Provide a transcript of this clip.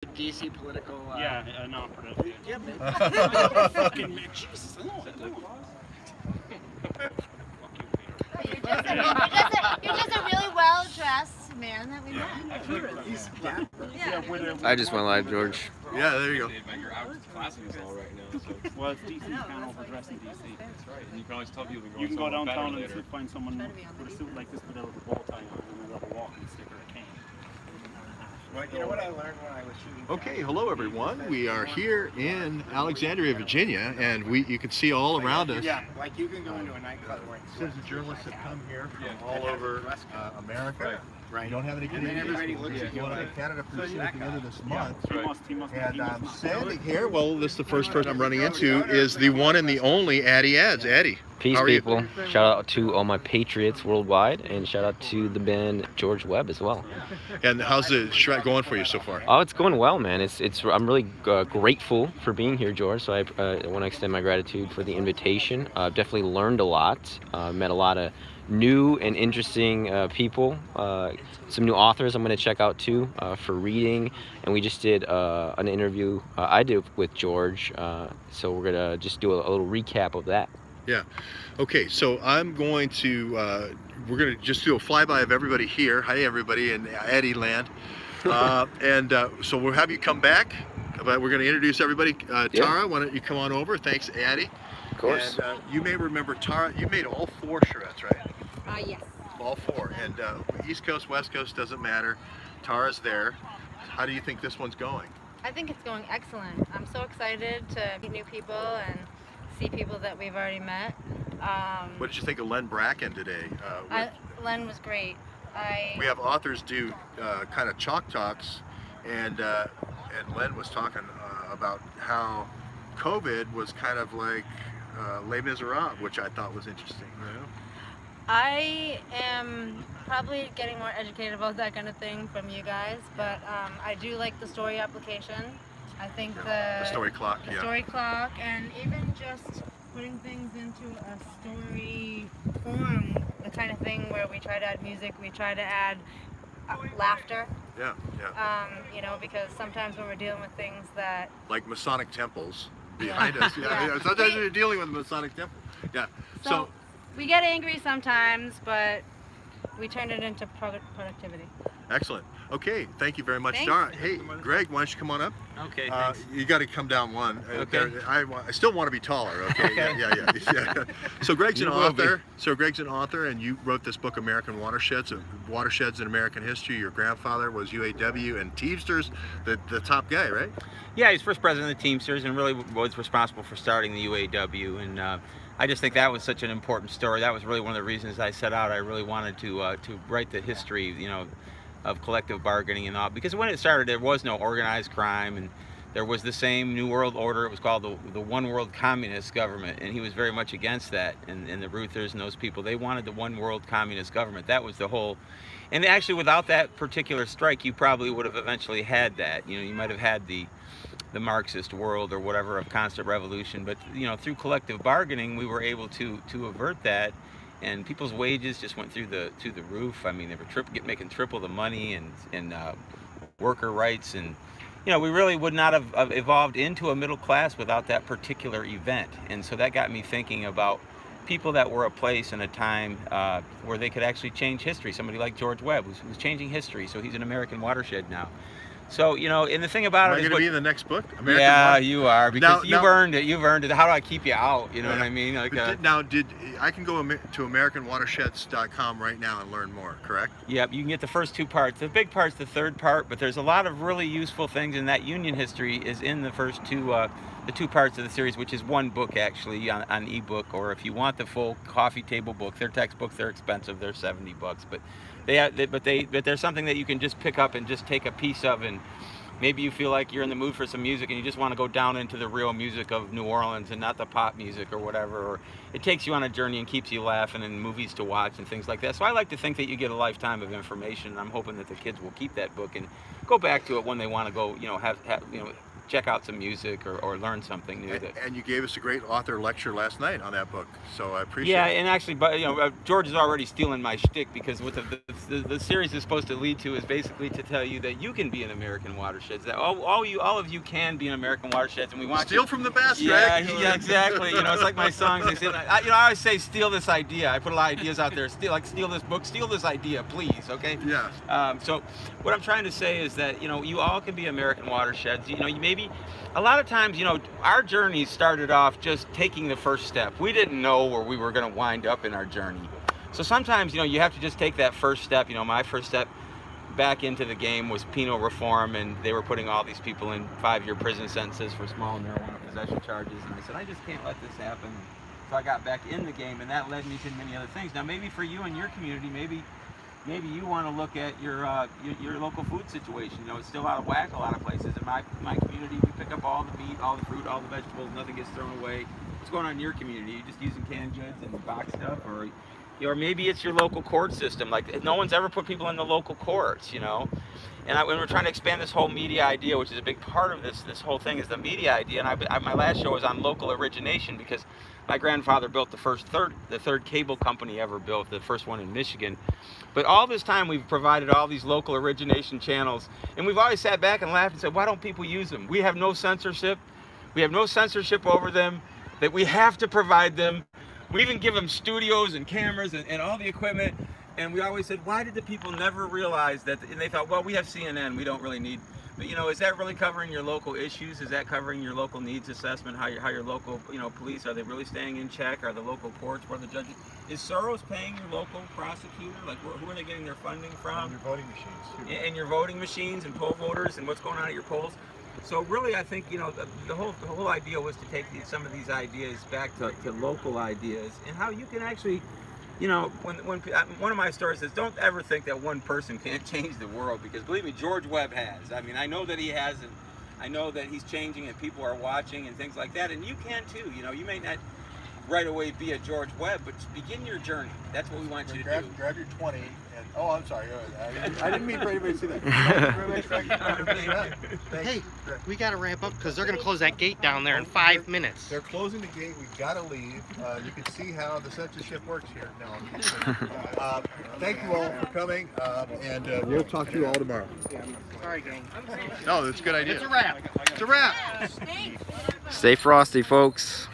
DC political. Yeah, an operative. Yeah, man. Fucking Jesus. You're just a really well-dressed man that we met. I just went live, George. Yeah, there you go. You're out classing us all right now. So. Well, it's DC. You can't overdress in DC. That's right. And you can always tell people to go. You can go downtown and find someone with a suit like this with a little bow tie on and a little walking stick or a cane. Well, you know what I learned when I was shooting? Okay, hello everyone. We are here in Alexandria, Virginia, and you can see all around us. Yeah, like you can go into a nightclub where Citizen journalists have come here from all over America. Right. We don't have any And then Canadians. everybody looks at you Going to like, Canada for at the end of this month. He must And standing here, well, this is the first person I'm running into, is the one and the only Addy Ads. Addy. Peace, How are you? people. Shout out to all my patriots worldwide, and shout out to the band George Webb as well. And how's the Shrek going for you so far? Oh, it's going well, man. I'm really grateful for being here, George. So I want to extend my gratitude for the invitation. I've definitely learned a lot. Met a lot of new and interesting people. Some new authors I'm going to check out too for reading. And we just did an interview I did with George. So we're going to just do a little recap of that. Yeah. Okay, so I'm going to, we're going to just do a flyby of everybody here. Hi, everybody in Addy land. So we'll have you come back, but we're going to introduce everybody. Tara, why don't you come on over? Thanks, Addy. Of course. And you may remember Tara, you made all 4 charrettes, right? Yes. All 4. And East Coast, West Coast, doesn't matter. Tara's there. How do you think this one's going? I think it's going excellent. I'm so excited to meet new people and see people that we've already met. What did you think of Len Bracken today? Len was great. We have authors do kind of chalk talks, and Len was talking about how COVID was kind of like Les Miserables, which I thought was interesting. You know? I am probably getting more educated about that kind of thing from you guys, but I do like the story application. I think the story clock, the story clock, and even just putting things into a story form, the kind of thing where we try to add music, we try to add laughter. Yeah. You know, because sometimes when we're dealing with things that like Masonic temples behind us. Yeah. Sometimes you're dealing with a Masonic temple. Yeah. So we get angry sometimes, but we turn it into productivity. Excellent. Okay, thank you very much, Thanks. Dara. Hey, Greg, why don't you come on up? Okay, thanks. You got to come down one. Okay. I still want to be taller. Okay. Yeah. So Greg's an author. And you wrote this book, American Watersheds, Watersheds in American History. Your grandfather was UAW and Teamsters, the top guy, right? Yeah, he's first president of the Teamsters and really was responsible for starting the UAW. And I just think that was such an important story. That was really one of the reasons I set out. I really wanted to write the history, you know, of collective bargaining and all, because when it started there was no organized crime, and there was the same New World Order. It was called the One World Communist Government, and he was very much against that. And the Ruthers and those people, they wanted the One World Communist Government. That was the whole. And actually, without that particular strike, you probably would have eventually had that. You know, you might have had the Marxist world or whatever of constant revolution. But you know, through collective bargaining, we were able to avert that. And people's wages just went through the roof. I mean, they were making triple the money, and worker rights, and you know, we really would not have evolved into a middle class without that particular event. And so that got me thinking about people that were a place and a time where they could actually change history. Somebody like George Webb, who's changing history. So he's an American watershed now. So, you know, and the thing about Am it is... I going to be in the next book? You are, because you've earned it. You've earned it. How do I keep you out? You know what I mean? Like, I can go to AmericanWatersheds.com right now and learn more, correct? Yep, you can get the first 2 parts. The big part's the 3rd part, but there's a lot of really useful things, and that Union history is in the first 2 the 2 parts of the series, which is 1 book actually on ebook, or if you want the full coffee table book, they're textbooks, they're expensive, they're $70, but there's something that you can just pick up and just take a piece of, and maybe you feel like you're in the mood for some music and you just want to go down into the real music of New Orleans and not the pop music or whatever, or it takes you on a journey and keeps you laughing, and movies to watch and things like that. So I like to think that you get a lifetime of information, and I'm hoping that the kids will keep that book and go back to it when they want to go, you know, check out some music or learn something new. And you gave us a great author lecture last night on that book, so I appreciate Yeah, it. and actually, but George is already stealing my shtick, because what the series is supposed to lead to is basically to tell you that you can be an American watersheds. That all of you can be an American watersheds, and we want Steal you. from the best, Yeah, right? yeah, exactly. It's like my songs. They say, I always say, steal this idea. I put a lot of ideas out there. Steal this book. Steal this idea, please. Okay. Yeah. So what I'm trying to say is that you all can be American watersheds. You maybe a lot of times our journey started off just taking the first step. We didn't know where we were going to wind up in our journey. So sometimes you have to just take that first step. My first step back into the game was penal reform, and they were putting all these people in 5-year prison sentences for small marijuana possession charges, and I said, I just can't let this happen. So I got back in the game, and that led me to many other things. Now maybe for you and your community, maybe you want to look at your local food situation. It's still out of whack a lot of places. In my community, we pick up all the meat, all the fruit, all the vegetables. Nothing gets thrown away. What's going on in your community? Are you just using canned goods and box stuff, or maybe it's your local court system. Like, no one's ever put people in the local courts, And when we're trying to expand this whole media idea, which is a big part of this whole thing, is the media idea. And my last show was on local origination, because my grandfather built the third cable company ever built, the first one in Michigan. But all this time we've provided all these local origination channels, and we've always sat back and laughed and said, why don't people use them? We have no censorship. We have no censorship over them, that we have to provide them. We even give them studios and cameras and all the equipment. And we always said, why did the people never realize that? And they thought, well, we have CNN, we don't really need. But is that really covering your local issues? Is that covering your local needs assessment? How your local police, are they really staying in check? Are the local courts, where the judges? Is Soros paying your local prosecutor? Like, who are they getting their funding from? And your voting machines, too. And your voting machines and poll voters, and what's going on at your polls. So really, I think the whole idea was to take some of these ideas back to local ideas, and how you can actually. When one of my stories says, don't ever think that one person can't change the world, because believe me, George Webb has. I mean, I know that he has, and I know that he's changing, and people are watching and things like that, and you can too. You may not right away be a George Webb, but begin your journey. That's what we want you to do. Grab your 20 and, oh, I'm sorry. I didn't mean for anybody to see that. Hey, we got to ramp up because they're going to close that gate down there in 5 minutes. They're closing the gate. We've got to leave. You can see how the censorship works here. No, thank you all for coming, and we'll talk to you all tomorrow. Sorry, gang. No, that's a good idea. It's a wrap. It's a wrap. Stay frosty, folks.